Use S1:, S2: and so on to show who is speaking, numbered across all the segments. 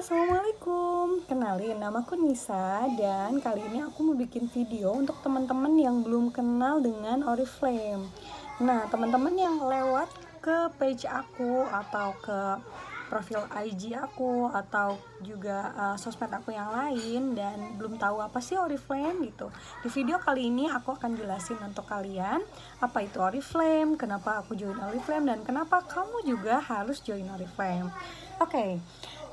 S1: Assalamualaikum. Kenalin, namaku Nisa dan kali ini aku mau bikin video untuk teman-teman yang belum kenal dengan Oriflame. Nah, teman-teman yang lewat ke page aku atau ke profil IG aku atau juga sosmed aku yang lain dan belum tahu apa sih Oriflame gitu. Di video kali ini aku akan jelasin untuk kalian apa itu Oriflame, kenapa aku join Oriflame dan kenapa kamu juga harus join Oriflame. Oke.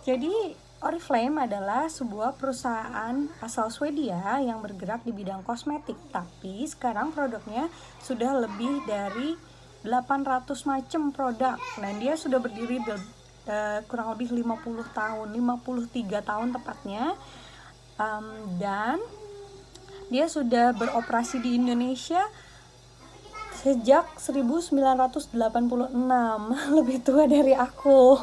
S1: Jadi Oriflame adalah sebuah perusahaan asal Swedia yang bergerak di bidang kosmetik, tapi sekarang produknya sudah lebih dari 800 macam produk. Nah, dia sudah berdiri kurang lebih 50 tahun, 53 tahun tepatnya. Dan dia sudah beroperasi di Indonesia sejak 1986. Lebih tua dari aku.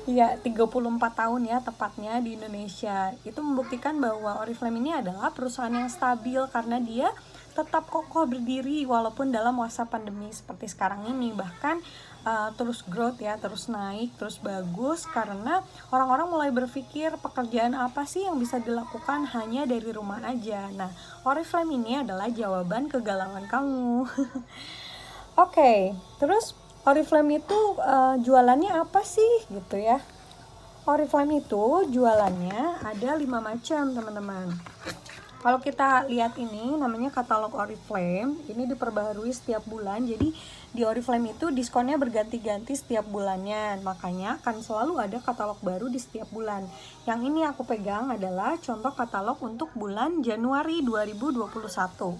S1: Ya, 34 tahun ya tepatnya di Indonesia. Itu membuktikan bahwa Oriflame ini adalah perusahaan yang stabil karena dia tetap kokoh berdiri walaupun dalam masa pandemi seperti sekarang ini. Bahkan terus growth ya, terus naik, terus bagus karena orang-orang mulai berpikir pekerjaan apa sih yang bisa dilakukan hanya dari rumah aja. Nah, Oriflame ini adalah jawaban kegalauan kamu. Oke, terus Oriflame itu jualannya apa sih gitu ya? Oriflame itu jualannya ada 5 macam teman-teman. Kalau kita lihat ini namanya katalog Oriflame, ini diperbaharui setiap bulan. Jadi di Oriflame itu diskonnya berganti-ganti setiap bulannya. Makanya akan selalu ada katalog baru di setiap bulan. Yang ini aku pegang adalah contoh katalog untuk bulan Januari 2021.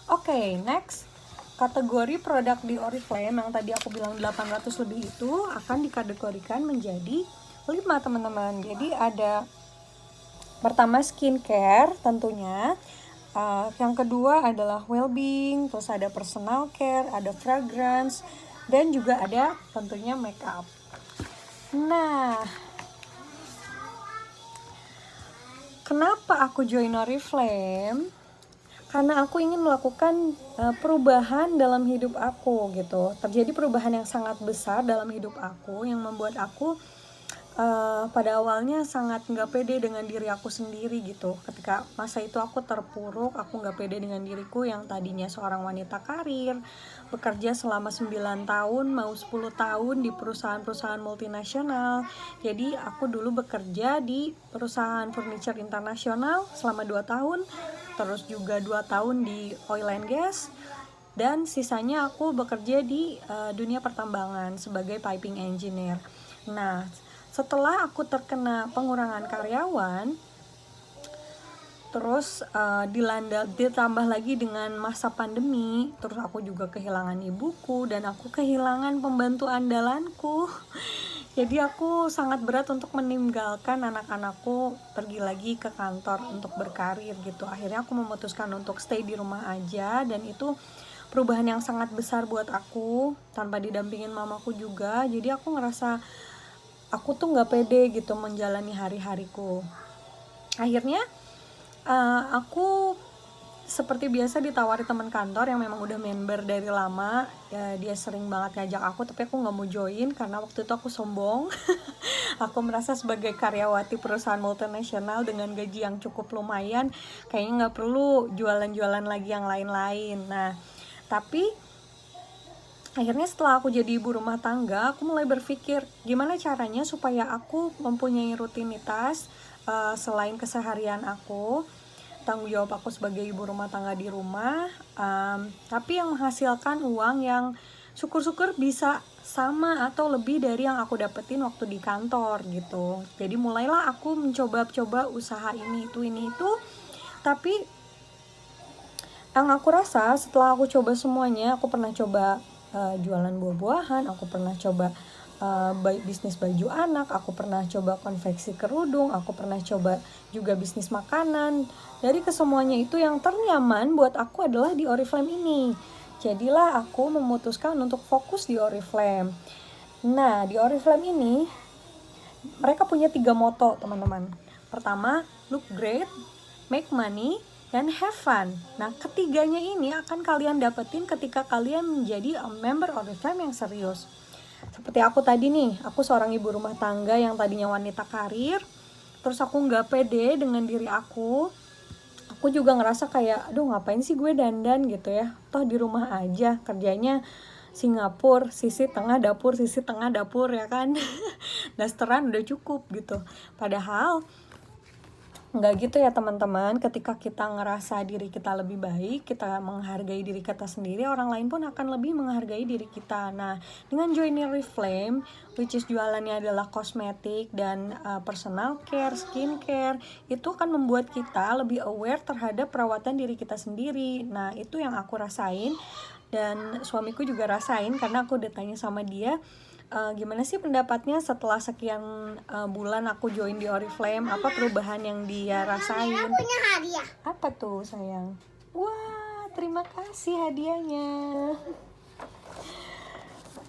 S1: Oke, next. Kategori produk di Oriflame yang tadi aku bilang 800 lebih itu akan dikategorikan menjadi 5 teman-teman. Jadi ada pertama skincare tentunya, yang kedua adalah well-being, terus ada personal care, ada fragrance, dan juga ada tentunya makeup. Nah, kenapa aku join Oriflame? Karena aku ingin melakukan perubahan dalam hidup aku gitu. Terjadi perubahan yang sangat besar dalam hidup aku yang membuat aku pada awalnya sangat nggak pede dengan diri aku sendiri gitu. Ketika masa itu aku terpuruk, aku nggak pede dengan diriku yang tadinya seorang wanita karir, bekerja selama 9 tahun, mau 10 tahun di perusahaan-perusahaan multinasional. Jadi aku dulu bekerja di perusahaan furniture internasional selama 2 tahun, terus juga 2 tahun di oil and gas, dan sisanya aku bekerja di dunia pertambangan sebagai piping engineer. Nah, setelah aku terkena pengurangan karyawan, terus ditambah lagi dengan masa pandemi, terus aku juga kehilangan ibuku dan aku kehilangan pembantu andalanku. Jadi aku sangat berat untuk meninggalkan anak-anakku pergi lagi ke kantor untuk berkarir gitu. Akhirnya aku memutuskan untuk stay di rumah aja, dan itu perubahan yang sangat besar buat aku tanpa didampingin mamaku juga. Jadi aku ngerasa aku tuh nggak pede gitu menjalani hari-hariku. Akhirnya aku seperti biasa ditawari teman kantor yang memang udah member dari lama. Dia sering banget ngajak aku, tapi aku nggak mau join karena waktu itu aku sombong. Aku merasa sebagai karyawati perusahaan multinasional dengan gaji yang cukup lumayan, kayaknya nggak perlu jualan-jualan lagi yang lain-lain. Nah, tapi akhirnya setelah aku jadi ibu rumah tangga, aku mulai berpikir gimana caranya supaya aku mempunyai rutinitas selain keseharian aku, tanggung jawab aku sebagai ibu rumah tangga di rumah, tapi yang menghasilkan uang yang syukur-syukur bisa sama atau lebih dari yang aku dapetin waktu di kantor gitu. Jadi mulailah aku mencoba usaha ini itu, tapi yang aku rasa setelah aku coba semuanya, aku pernah coba jualan buah-buahan, aku pernah coba bisnis baju anak, aku pernah coba konveksi kerudung, aku pernah coba juga bisnis makanan. Dari kesemuanya itu yang ternyaman buat aku adalah di Oriflame ini. Jadilah aku memutuskan untuk fokus di Oriflame. Nah, di Oriflame ini mereka punya 3 moto teman-teman. Pertama, look great, make money, dan have fun. Nah, ketiganya ini akan kalian dapetin ketika kalian menjadi member Oriflame yang serius. Seperti aku tadi nih, aku seorang ibu rumah tangga yang tadinya wanita karir, terus aku nggak pede dengan diri aku juga ngerasa kayak aduh ngapain sih gue dandan gitu ya, toh di rumah aja kerjanya Singapura, sisi tengah dapur ya kan. Dasteran udah cukup gitu. Padahal nggak gitu ya teman-teman. Ketika kita ngerasa diri kita lebih baik, kita menghargai diri kita sendiri, orang lain pun akan lebih menghargai diri kita. Nah, dengan join Oriflame, which is jualannya adalah kosmetik dan personal care, skincare, itu akan membuat kita lebih aware terhadap perawatan diri kita sendiri. Nah, itu yang aku rasain dan suamiku juga rasain karena aku udah tanya sama dia, gimana sih pendapatnya setelah sekian bulan aku join di Oriflame, apa perubahan yang dia rasain.
S2: Aku punya hadiah.
S1: Apa tuh sayang? Wah, terima kasih hadiahnya.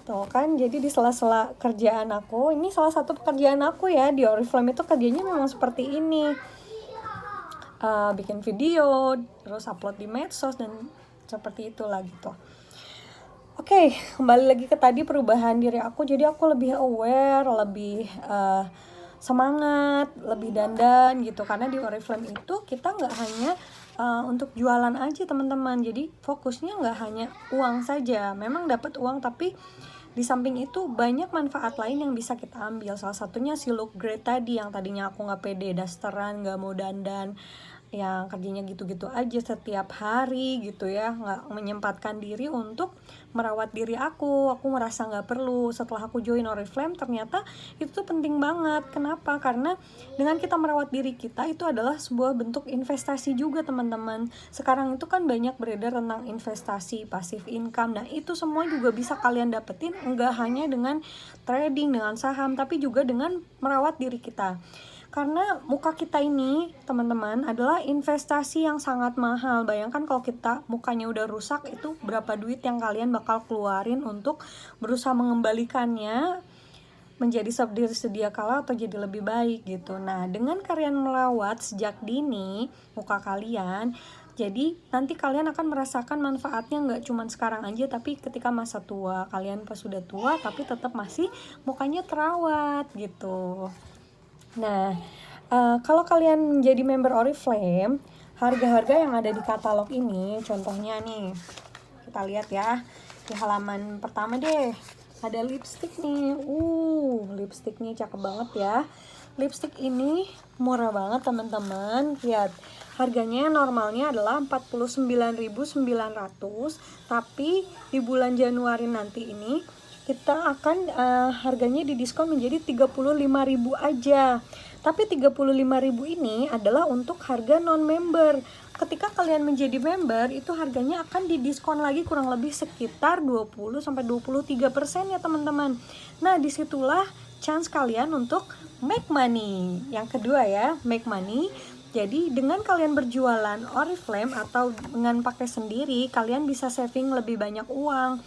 S1: Tuh kan, jadi di sela-sela kerjaan aku, ini salah satu pekerjaan aku ya di Oriflame itu kerjanya memang seperti ini, bikin video, terus upload di medsos dan seperti itulah gitu. Oke, kembali lagi ke tadi perubahan diri aku. Jadi aku lebih aware, lebih semangat, lebih dandan gitu. Karena di Oriflame itu kita nggak hanya untuk jualan aja teman-teman. Jadi fokusnya nggak hanya uang saja. Memang dapat uang, tapi di samping itu banyak manfaat lain yang bisa kita ambil. Salah satunya si look great tadi, yang tadinya aku nggak pede, dasteran, nggak mau dandan, yang kerjanya gitu-gitu aja setiap hari gitu ya, nggak menyempatkan diri untuk merawat diri aku merasa nggak perlu. Setelah aku join Oriflame, ternyata itu tuh penting banget. Kenapa? Karena dengan kita merawat diri kita, itu adalah sebuah bentuk investasi juga teman-teman. Sekarang itu kan banyak beredar tentang investasi, passive income. Nah itu semua juga bisa kalian dapetin, nggak hanya dengan trading, dengan saham, tapi juga dengan merawat diri kita. Karena muka kita ini teman-teman adalah investasi yang sangat mahal. Bayangkan kalau kita mukanya udah rusak, itu berapa duit yang kalian bakal keluarin untuk berusaha mengembalikannya menjadi sedia kala atau jadi lebih baik gitu. Nah, dengan kalian merawat sejak dini muka kalian, jadi nanti kalian akan merasakan manfaatnya nggak cuma sekarang aja, tapi ketika masa tua. Kalian pas sudah tua tapi tetap masih mukanya terawat gitu. Nah, kalau kalian menjadi member Oriflame, harga-harga yang ada di katalog ini, contohnya nih, kita lihat ya di halaman pertama deh, ada lipstick nih. Lipsticknya cakep banget ya. Lipstick ini murah banget teman-teman. Lihat, harganya normalnya adalah 49.900, tapi di bulan Januari nanti ini kita akan harganya didiskon menjadi 35.000 aja. Tapi 35.000 ini adalah untuk harga non-member. Ketika kalian menjadi member, itu harganya akan didiskon lagi kurang lebih sekitar 20-23% ya teman-teman. Nah, disitulah chance kalian untuk make money. Yang kedua ya, make money. Jadi dengan kalian berjualan Oriflame atau dengan pakai sendiri, kalian bisa saving lebih banyak uang.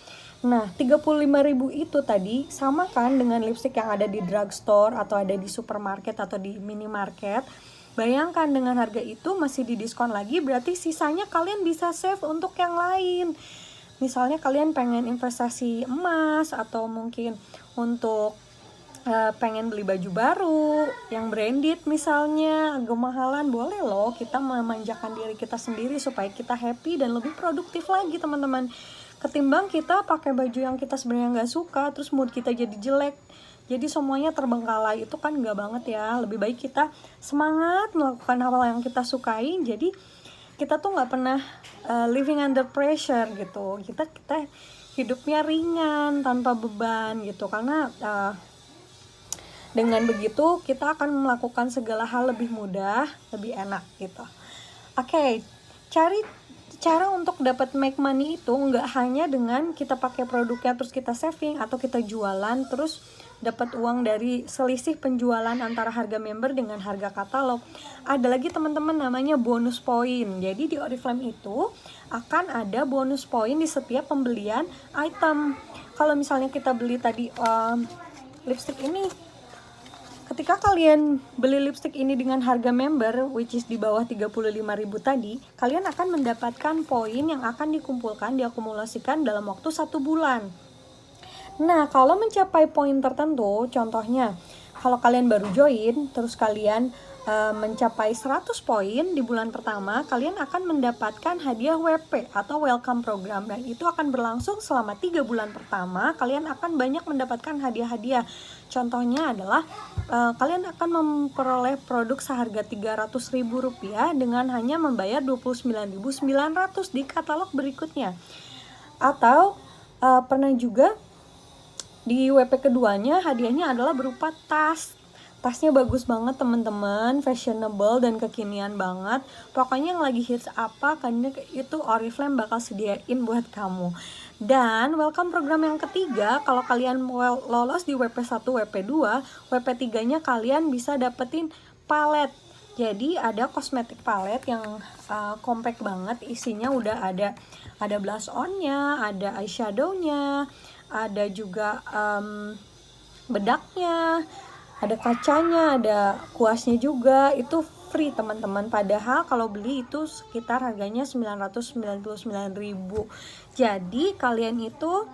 S1: Nah, 35.000 itu tadi sama kan dengan lipstick yang ada di drugstore atau ada di supermarket atau di minimarket. Bayangkan dengan harga itu masih didiskon lagi, berarti sisanya kalian bisa save untuk yang lain. Misalnya kalian pengen investasi emas atau mungkin untuk pengen beli baju baru yang branded misalnya, agak mahalan, boleh loh kita memanjakan diri kita sendiri supaya kita happy dan lebih produktif lagi teman-teman. Ketimbang kita pakai baju yang kita sebenarnya nggak suka, terus mood kita jadi jelek, jadi semuanya terbengkalai, itu kan nggak banget ya. Lebih baik kita semangat melakukan hal yang kita sukai, jadi kita tuh nggak pernah living under pressure gitu. Kita hidupnya ringan tanpa beban gitu, karena dengan begitu kita akan melakukan segala hal lebih mudah, lebih enak gitu. Oke, cara untuk dapat make money itu nggak hanya dengan kita pakai produknya terus kita saving atau kita jualan terus dapat uang dari selisih penjualan antara harga member dengan harga katalog. Ada lagi teman-teman namanya bonus poin. Jadi di Oriflame itu akan ada bonus poin di setiap pembelian item. Kalau misalnya kita beli tadi lipstick ini, ketika kalian beli lipstick ini dengan harga member, which is di bawah 35.000 tadi, kalian akan mendapatkan poin yang akan dikumpulkan, diakumulasikan dalam waktu 1 bulan. Nah, kalau mencapai poin tertentu, contohnya kalau kalian baru join, terus kalian mencapai 100 poin di bulan pertama, kalian akan mendapatkan hadiah WP atau welcome program, dan itu akan berlangsung selama 3 bulan pertama. Kalian akan banyak mendapatkan hadiah-hadiah. Contohnya adalah kalian akan memperoleh produk seharga Rp300.000 dengan hanya membayar Rp29.900 di katalog berikutnya. Atau pernah juga di WP keduanya hadiahnya adalah berupa tas. Tasnya bagus banget teman-teman, fashionable dan kekinian banget. Pokoknya yang lagi hits apa, karena itu Oriflame bakal sediain buat kamu. Dan welcome program yang ketiga, kalau kalian lolos di WP1, WP2, WP3-nya kalian bisa dapetin palet. Jadi ada kosmetik palet yang compact banget, isinya udah ada blush on-nya, ada eyeshadow-nya, ada juga bedaknya, ada kacanya, ada kuasnya juga. Itu free teman-teman, padahal kalau beli itu sekitar harganya Rp999.000. Jadi kalian itu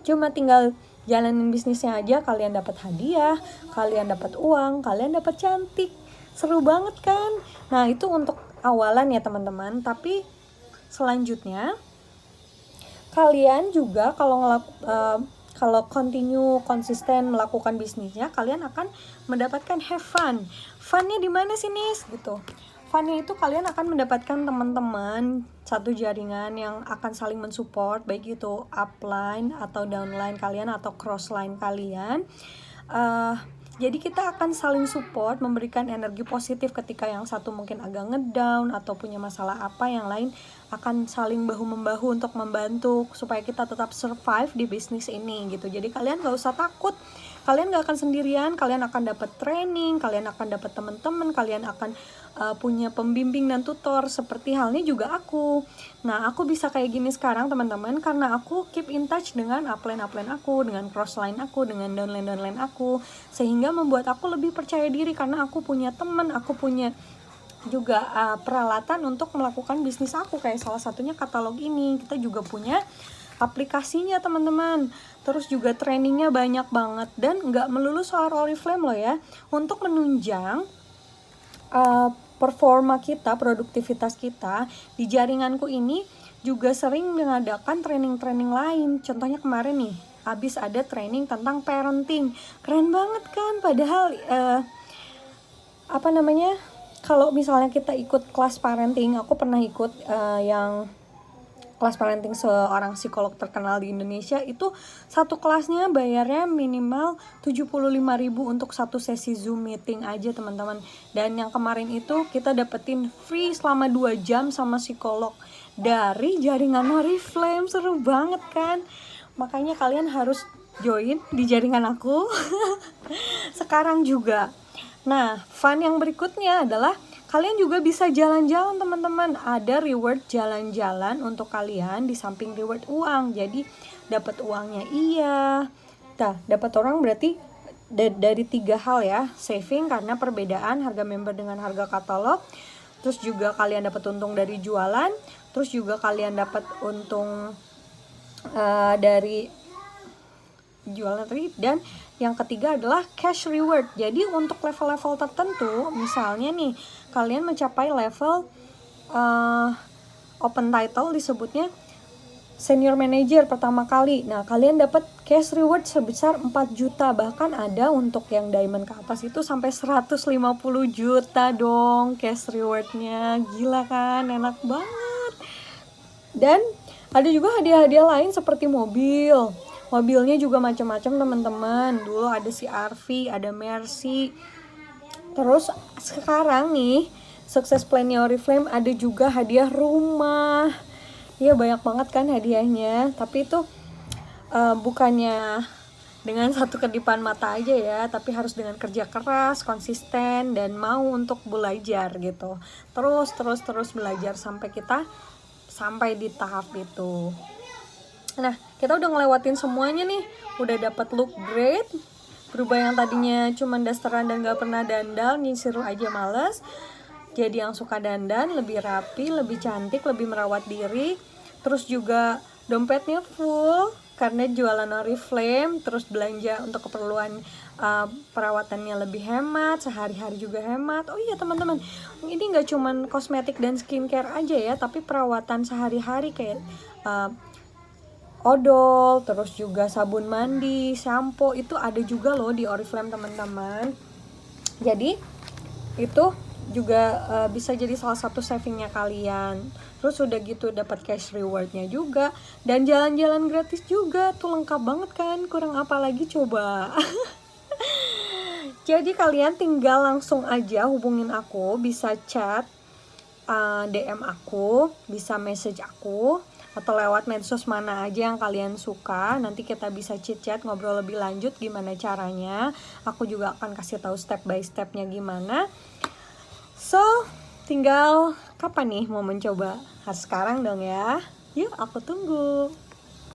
S1: cuma tinggal jalanin bisnisnya aja, kalian dapat hadiah, kalian dapat uang, kalian dapat cantik. Seru banget kan? Nah, itu untuk awalan ya teman-teman. Tapi selanjutnya kalian juga kalau konsisten melakukan bisnisnya, kalian akan mendapatkan have fun. Funnya di mana sih, Nis? Gitu. Funnya itu kalian akan mendapatkan teman-teman satu jaringan yang akan saling mensupport, baik itu upline atau downline kalian atau crossline kalian. Jadi kita akan saling support, memberikan energi positif ketika yang satu mungkin agak ngedown atau punya masalah apa, yang lain akan saling bahu-membahu untuk membantu supaya kita tetap survive di bisnis ini gitu. Jadi kalian gak usah takut, kalian gak akan sendirian, kalian akan dapat training, kalian akan dapat teman-teman, kalian akan punya pembimbing dan tutor, seperti halnya juga aku. Nah, aku bisa kayak gini sekarang teman-teman karena aku keep in touch dengan upline aku, dengan crossline aku, dengan downline aku, sehingga membuat aku lebih percaya diri karena aku punya teman, aku punya juga peralatan untuk melakukan bisnis aku, kayak salah satunya katalog ini. Kita juga punya aplikasinya teman-teman, terus juga trainingnya banyak banget, dan nggak melulu soal Oriflame loh ya. Untuk menunjang performa kita, produktivitas kita, di jaringanku ini juga sering mengadakan training-training lain. Contohnya kemarin nih, habis ada training tentang parenting. Keren banget kan? Padahal kalau misalnya kita ikut kelas parenting, aku pernah ikut yang kelas parenting seorang psikolog terkenal di Indonesia, itu satu kelasnya bayarnya minimal 75.000 untuk satu sesi Zoom meeting aja teman-teman. Dan yang kemarin itu kita dapetin free selama 2 jam sama psikolog dari jaringan Oriflame. Seru banget kan? Makanya kalian harus join di jaringan aku sekarang juga. Nah, fun yang berikutnya adalah kalian juga bisa jalan-jalan teman-teman. Ada reward jalan-jalan untuk kalian di samping reward uang. Jadi dapat uangnya iya. Nah, dapat orang berarti dari 3 hal ya. Saving karena perbedaan harga member dengan harga katalog. Terus juga kalian dapat untung dari jualan. Terus juga kalian dapat untung dari jualan tadi. Dan yang ketiga adalah cash reward. Jadi untuk level-level tertentu, misalnya nih kalian mencapai level open title, disebutnya senior manager pertama kali. Nah, kalian dapat cash reward sebesar 4 juta. Bahkan ada untuk yang diamond ke atas itu sampai 150 juta dong cash rewardnya. Gila kan, enak banget. Dan ada juga hadiah-hadiah lain seperti mobil. Mobilnya juga macam-macam teman-teman. Dulu ada si RV, ada Mercy. Terus sekarang nih, sukses plan-nya Oriflame ada juga hadiah rumah. Ya banyak banget kan hadiahnya. Tapi itu bukannya dengan satu kedipan mata aja ya, tapi harus dengan kerja keras, konsisten, dan mau untuk belajar gitu. Terus belajar sampai kita sampai di tahap itu. Nah, kita udah ngelewatin semuanya nih. Udah dapat look great, berubah yang tadinya cuma dasteran dan gak pernah dandal, nyisir aja males, jadi yang suka dandan, lebih rapi, lebih cantik, lebih merawat diri. Terus juga dompetnya full karena jualan Oriflame. Terus belanja untuk keperluan perawatannya lebih hemat, sehari-hari juga hemat. Oh iya teman-teman, ini nggak cuman kosmetik dan skincare aja ya, tapi perawatan sehari-hari kayak odol, terus juga sabun mandi, shampoo itu ada juga loh di Oriflame teman-teman. Jadi itu juga bisa jadi salah satu savingnya kalian. Terus udah gitu dapat cash rewardnya juga, dan jalan-jalan gratis juga tuh, lengkap banget kan, kurang apa lagi coba. Jadi kalian tinggal langsung aja hubungin aku, bisa chat, DM aku, bisa message aku, atau lewat medsos mana aja yang kalian suka. Nanti kita bisa chit-chat, ngobrol lebih lanjut gimana caranya. Aku juga akan kasih tahu step by stepnya gimana. So, tinggal kapan nih mau mencoba? Harus sekarang dong ya. Yuk, aku tunggu.